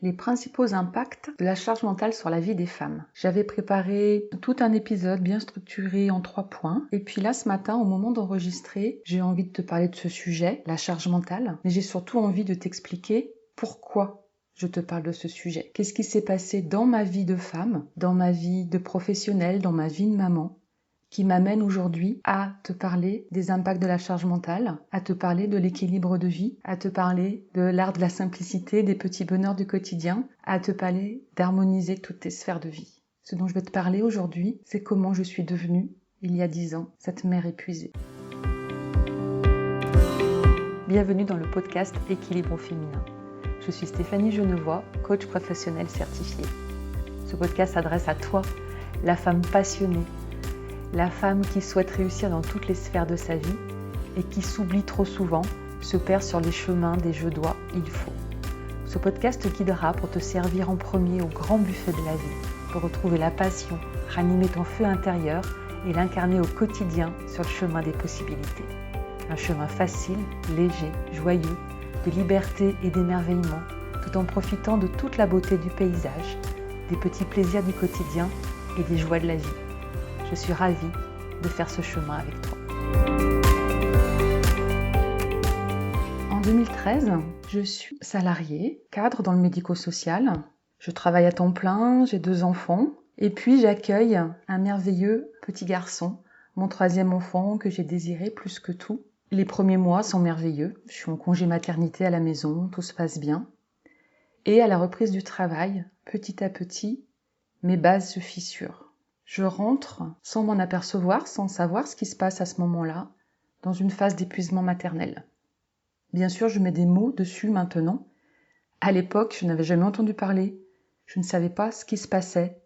les principaux impacts de la charge mentale sur la vie des femmes. J'avais préparé tout un épisode bien structuré en 3 points. Et puis là, ce matin, au moment d'enregistrer, j'ai envie de te parler de ce sujet, la charge mentale. Mais j'ai surtout envie de t'expliquer pourquoi je te parle de ce sujet. Qu'est-ce qui s'est passé dans ma vie de femme, dans ma vie de professionnelle, dans ma vie de maman, qui m'amène aujourd'hui à te parler des impacts de la charge mentale, à te parler de l'équilibre de vie, à te parler de l'art de la simplicité, des petits bonheurs du quotidien, à te parler d'harmoniser toutes tes sphères de vie. Ce dont je vais te parler aujourd'hui, c'est comment je suis devenue, il y a 10 ans, cette mère épuisée. Bienvenue dans le podcast Équilibre au féminin. Je suis Stéphanie Genevois, coach professionnel certifié. Ce podcast s'adresse à toi, la femme passionnée, la femme qui souhaite réussir dans toutes les sphères de sa vie et qui s'oublie trop souvent, se perd sur les chemins des je dois, il faut. Ce podcast te guidera pour te servir en premier au grand buffet de la vie, pour retrouver la passion, ranimer ton feu intérieur et l'incarner au quotidien sur le chemin des possibilités. Un chemin facile, léger, joyeux, de liberté et d'émerveillement, tout en profitant de toute la beauté du paysage, des petits plaisirs du quotidien et des joies de la vie. Je suis ravie de faire ce chemin avec toi. En 2013, je suis salariée, cadre dans le médico-social. Je travaille à temps plein, j'ai 2 enfants. Et puis j'accueille un merveilleux petit garçon, mon 3e enfant que j'ai désiré plus que tout. Les premiers mois sont merveilleux. Je suis en congé maternité à la maison, tout se passe bien. Et à la reprise du travail, petit à petit, mes bases se fissurent. Je rentre, sans m'en apercevoir, sans savoir ce qui se passe à ce moment-là, dans une phase d'épuisement maternel. Bien sûr, je mets des mots dessus maintenant. À l'époque, je n'avais jamais entendu parler. Je ne savais pas ce qui se passait,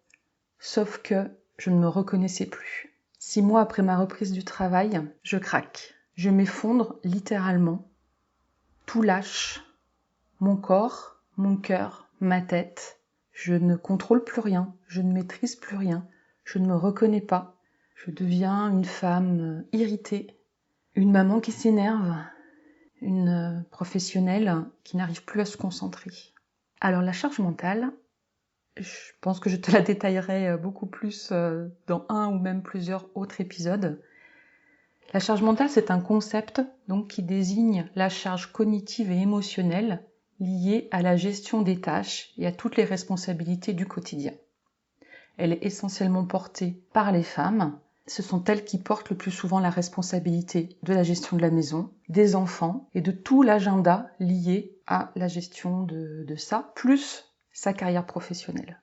sauf que je ne me reconnaissais plus. 6 mois après ma reprise du travail, je craque. Je m'effondre littéralement. Tout lâche. Mon corps, mon cœur, ma tête. Je ne contrôle plus rien. Je ne maîtrise plus rien. Je ne me reconnais pas. Je deviens une femme irritée, une maman qui s'énerve, une professionnelle qui n'arrive plus à se concentrer. Alors la charge mentale, je pense que je te la détaillerai beaucoup plus dans un ou même plusieurs autres épisodes. La charge mentale, c'est un concept donc qui désigne la charge cognitive et émotionnelle liée à la gestion des tâches et à toutes les responsabilités du quotidien. Elle est essentiellement portée par les femmes. Ce sont elles qui portent le plus souvent la responsabilité de la gestion de la maison, des enfants et de tout l'agenda lié à la gestion de ça, plus sa carrière professionnelle.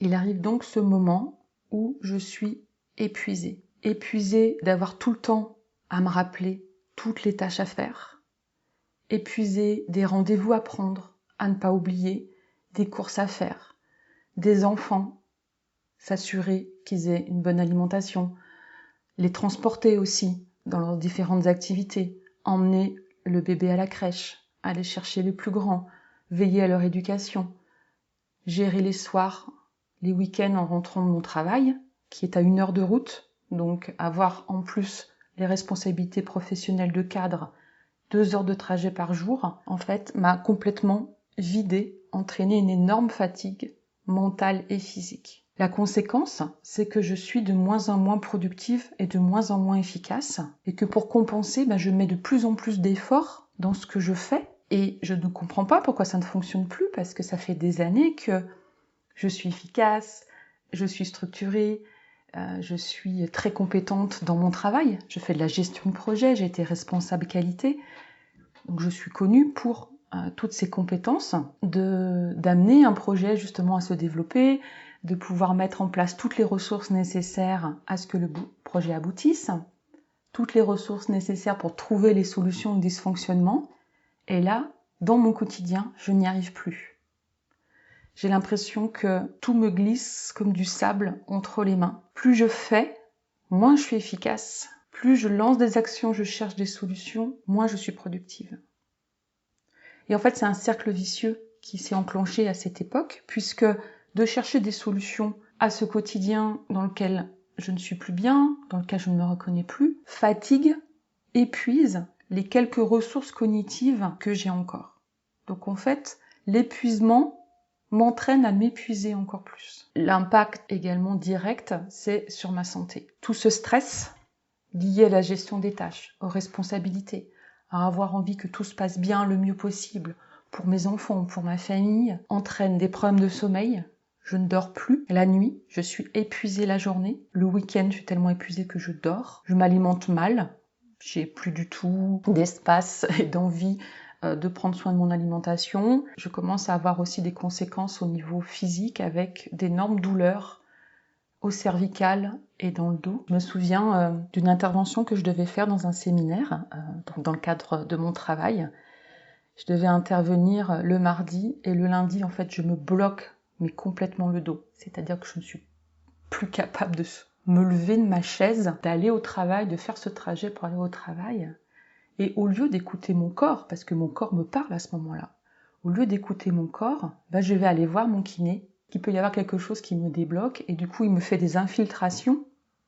Il arrive donc ce moment où je suis épuisée. Épuisée d'avoir tout le temps à me rappeler toutes les tâches à faire. Épuisée des rendez-vous à prendre, à ne pas oublier, des courses à faire, des enfants, s'assurer qu'ils aient une bonne alimentation, les transporter aussi dans leurs différentes activités, emmener le bébé à la crèche, aller chercher les plus grands, veiller à leur éducation, gérer les soirs, les week-ends en rentrant de mon travail, qui est à 1 heure de route, donc avoir en plus les responsabilités professionnelles de cadre, 2 heures de trajet par jour, en fait, m'a complètement vidée, entraîné une énorme fatigue mentale et physique. La conséquence, c'est que je suis de moins en moins productive et de moins en moins efficace, et que pour compenser, je mets de plus en plus d'efforts dans ce que je fais, et je ne comprends pas pourquoi ça ne fonctionne plus, parce que ça fait des années que je suis efficace, je suis structurée, je suis très compétente dans mon travail, je fais de la gestion de projet, j'ai été responsable qualité, donc je suis connue pour toutes ces compétences d'amener un projet justement à se développer, de pouvoir mettre en place toutes les ressources nécessaires à ce que le projet aboutisse, toutes les ressources nécessaires pour trouver les solutions aux dysfonctionnements. Et là, dans mon quotidien, je n'y arrive plus. J'ai l'impression que tout me glisse comme du sable entre les mains. Plus je fais, moins je suis efficace. Plus je lance des actions, je cherche des solutions, moins je suis productive. Et en fait, c'est un cercle vicieux qui s'est enclenché à cette époque, puisque de chercher des solutions à ce quotidien dans lequel je ne suis plus bien, dans lequel je ne me reconnais plus, fatigue, épuise les quelques ressources cognitives que j'ai encore. Donc en fait, l'épuisement m'entraîne à m'épuiser encore plus. L'impact également direct, c'est sur ma santé. Tout ce stress lié à la gestion des tâches, aux responsabilités, à avoir envie que tout se passe bien le mieux possible pour mes enfants, pour ma famille, entraîne des problèmes de sommeil. Je ne dors plus la nuit, je suis épuisée la journée. Le week-end, je suis tellement épuisée que je dors. Je m'alimente mal, j'ai plus du tout d'espace et d'envie de prendre soin de mon alimentation. Je commence à avoir aussi des conséquences au niveau physique avec d'énormes douleurs au cervical et dans le dos. Je me souviens d'une intervention que je devais faire dans un séminaire, dans le cadre de mon travail. Je devais intervenir le mardi et le lundi, en fait, je me bloque mais complètement le dos. C'est-à-dire que je ne suis plus capable de me lever de ma chaise, d'aller au travail, de faire ce trajet pour aller au travail. Et au lieu d'écouter mon corps, parce que mon corps me parle à ce moment-là, au lieu d'écouter mon corps, je vais aller voir mon kiné, qu'il peut y avoir quelque chose qui me débloque, et du coup il me fait des infiltrations,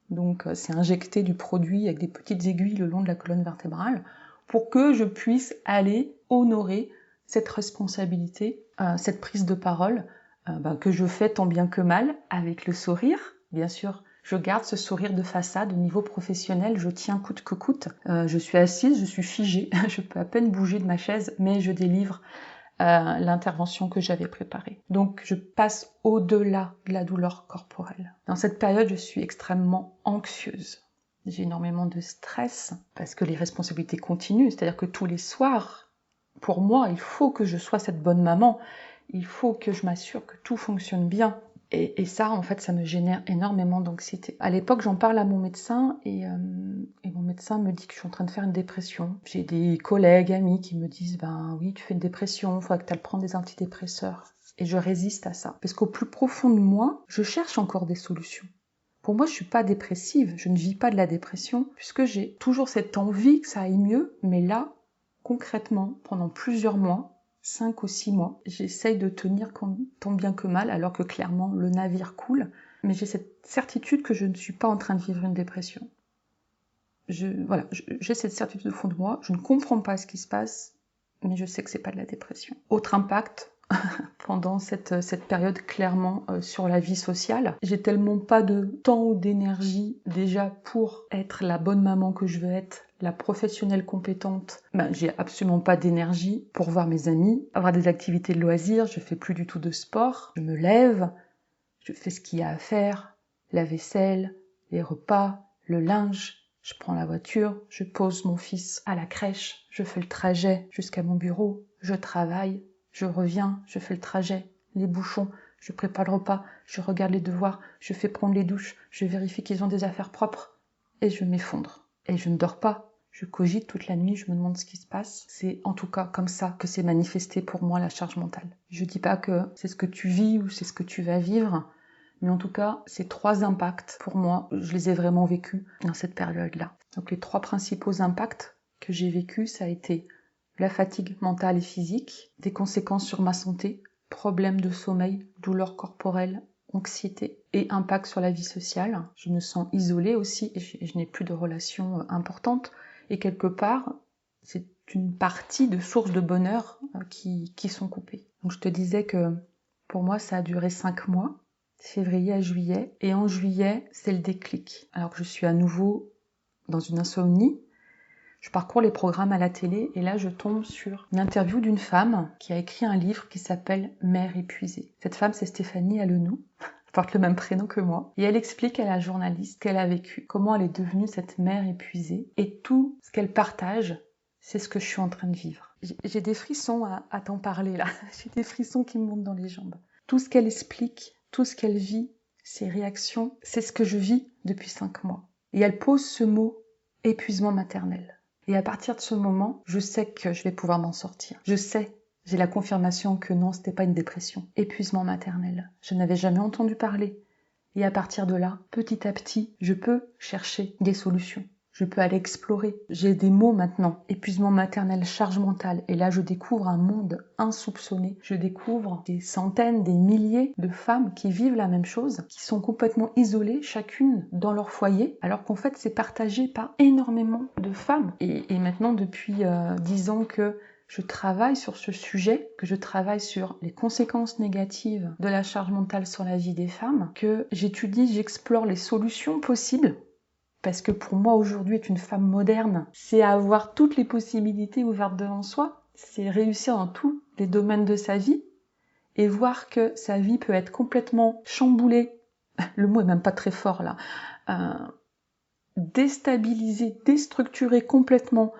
donc c'est injecter du produit avec des petites aiguilles le long de la colonne vertébrale, pour que je puisse aller honorer cette responsabilité, cette prise de parole, que je fais tant bien que mal, avec le sourire, bien sûr. Je garde ce sourire de façade au niveau professionnel, je tiens coûte que coûte. Je suis assise, je suis figée, je peux à peine bouger de ma chaise, mais je délivre l'intervention que j'avais préparée. Donc je passe au-delà de la douleur corporelle. Dans cette période, je suis extrêmement anxieuse. J'ai énormément de stress parce que les responsabilités continuent, c'est-à-dire que tous les soirs, pour moi, il faut que je sois cette bonne maman, il faut que je m'assure que tout fonctionne bien. Et ça, en fait, ça me génère énormément d'anxiété. À l'époque, j'en parle à mon médecin et mon médecin me dit que je suis en train de faire une dépression. J'ai des collègues, amis qui me disent « oui, tu fais une dépression, il faudrait que tu ailles prendre des antidépresseurs ». Et je résiste à ça. Parce qu'au plus profond de moi, je cherche encore des solutions. Pour moi, je suis pas dépressive, je ne vis pas de la dépression, puisque j'ai toujours cette envie que ça aille mieux, mais là, concrètement, pendant plusieurs mois, 5 ou 6 mois, j'essaye de tenir tant bien que mal, alors que clairement le navire coule, mais j'ai cette certitude que je ne suis pas en train de vivre une dépression. J'ai cette certitude au fond de moi, je ne comprends pas ce qui se passe, mais je sais que c'est pas de la dépression. Autre impact pendant cette période clairement sur la vie sociale. J'ai tellement pas de temps ou d'énergie déjà pour être la bonne maman que je veux être, la professionnelle compétente. J'ai absolument pas d'énergie pour voir mes amis, avoir des activités de loisirs, je fais plus du tout de sport. Je me lève, je fais ce qu'il y a à faire, la vaisselle, les repas, le linge. Je prends la voiture, je pose mon fils à la crèche, je fais le trajet jusqu'à mon bureau, je travaille, je reviens, je fais le trajet, les bouchons, je prépare le repas, je regarde les devoirs, je fais prendre les douches, je vérifie qu'ils ont des affaires propres, et je m'effondre. Et je ne dors pas, je cogite toute la nuit, je me demande ce qui se passe. C'est en tout cas comme ça que c'est manifesté pour moi la charge mentale. Je dis pas que c'est ce que tu vis ou c'est ce que tu vas vivre, mais en tout cas, ces 3 impacts, pour moi, je les ai vraiment vécus dans cette période-là. Donc les 3 principaux impacts que j'ai vécus, ça a été la fatigue mentale et physique, des conséquences sur ma santé, problèmes de sommeil, douleurs corporelles, anxiété et impact sur la vie sociale. Je me sens isolée aussi et je n'ai plus de relations importantes. Et quelque part, c'est une partie de sources de bonheur qui sont coupées. Donc je te disais que pour moi, ça a duré 5 mois, février à juillet. Et en juillet, c'est le déclic. Alors que je suis à nouveau dans une insomnie, je parcours les programmes à la télé et là je tombe sur une interview d'une femme qui a écrit un livre qui s'appelle « Mère épuisée ». Cette femme, c'est Stéphanie Alenoux, elle porte le même prénom que moi. Et elle explique à la journaliste qu'elle a vécu, comment elle est devenue cette mère épuisée. Et tout ce qu'elle partage, c'est ce que je suis en train de vivre. J'ai des frissons à t'en parler là. J'ai des frissons qui me montent dans les jambes. Tout ce qu'elle explique, tout ce qu'elle vit, ses réactions, c'est ce que je vis depuis 5 mois. Et elle pose ce mot « épuisement maternel ». Et à partir de ce moment, je sais que je vais pouvoir m'en sortir. Je sais, j'ai la confirmation que non, c'était pas une dépression. Épuisement maternel. Je n'avais jamais entendu parler. Et à partir de là, petit à petit, je peux chercher des solutions. Je peux aller explorer. J'ai des mots maintenant. Épuisement maternel, charge mentale. Et là, je découvre un monde insoupçonné. Je découvre des centaines, des milliers de femmes qui vivent la même chose, qui sont complètement isolées, chacune dans leur foyer, alors qu'en fait, c'est partagé par énormément de femmes. Et maintenant, depuis 10 ans que je travaille sur ce sujet, que je travaille sur les conséquences négatives de la charge mentale sur la vie des femmes, que j'étudie, j'explore les solutions possibles. Parce que pour moi, aujourd'hui, être une femme moderne, c'est avoir toutes les possibilités ouvertes devant soi, c'est réussir dans tous les domaines de sa vie et voir que sa vie peut être complètement chamboulée, le mot est même pas très fort là, déstabilisée, déstructurée complètement,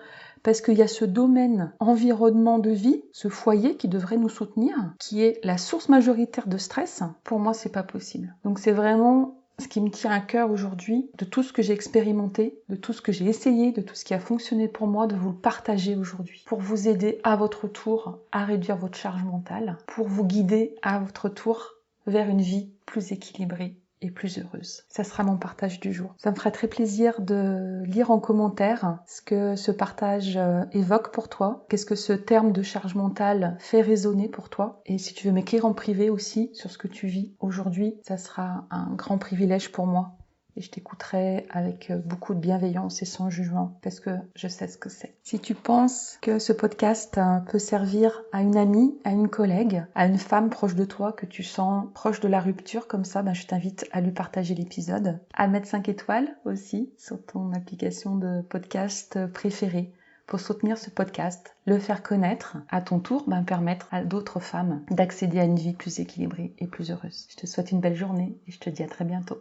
parce qu'il y a ce domaine environnement de vie, ce foyer qui devrait nous soutenir, qui est la source majoritaire de stress. Pour moi, c'est pas possible. Donc c'est vraiment ce qui me tient à cœur aujourd'hui, de tout ce que j'ai expérimenté, de tout ce que j'ai essayé, de tout ce qui a fonctionné pour moi, de vous le partager aujourd'hui, pour vous aider à votre tour à réduire votre charge mentale, pour vous guider à votre tour vers une vie plus équilibrée et plus heureuse. Ça sera mon partage du jour. Ça me ferait très plaisir de lire en commentaire ce que ce partage évoque pour toi, qu'est-ce que ce terme de charge mentale fait résonner pour toi, et si tu veux m'écrire en privé aussi sur ce que tu vis aujourd'hui, ça sera un grand privilège pour moi. Et je t'écouterai avec beaucoup de bienveillance et sans jugement, parce que je sais ce que c'est. Si tu penses que ce podcast peut servir à une amie, à une collègue, à une femme proche de toi que tu sens proche de la rupture, comme ça, je t'invite à lui partager l'épisode, à mettre 5 étoiles aussi sur ton application de podcast préférée, pour soutenir ce podcast, le faire connaître, à ton tour, permettre à d'autres femmes d'accéder à une vie plus équilibrée et plus heureuse. Je te souhaite une belle journée et je te dis à très bientôt.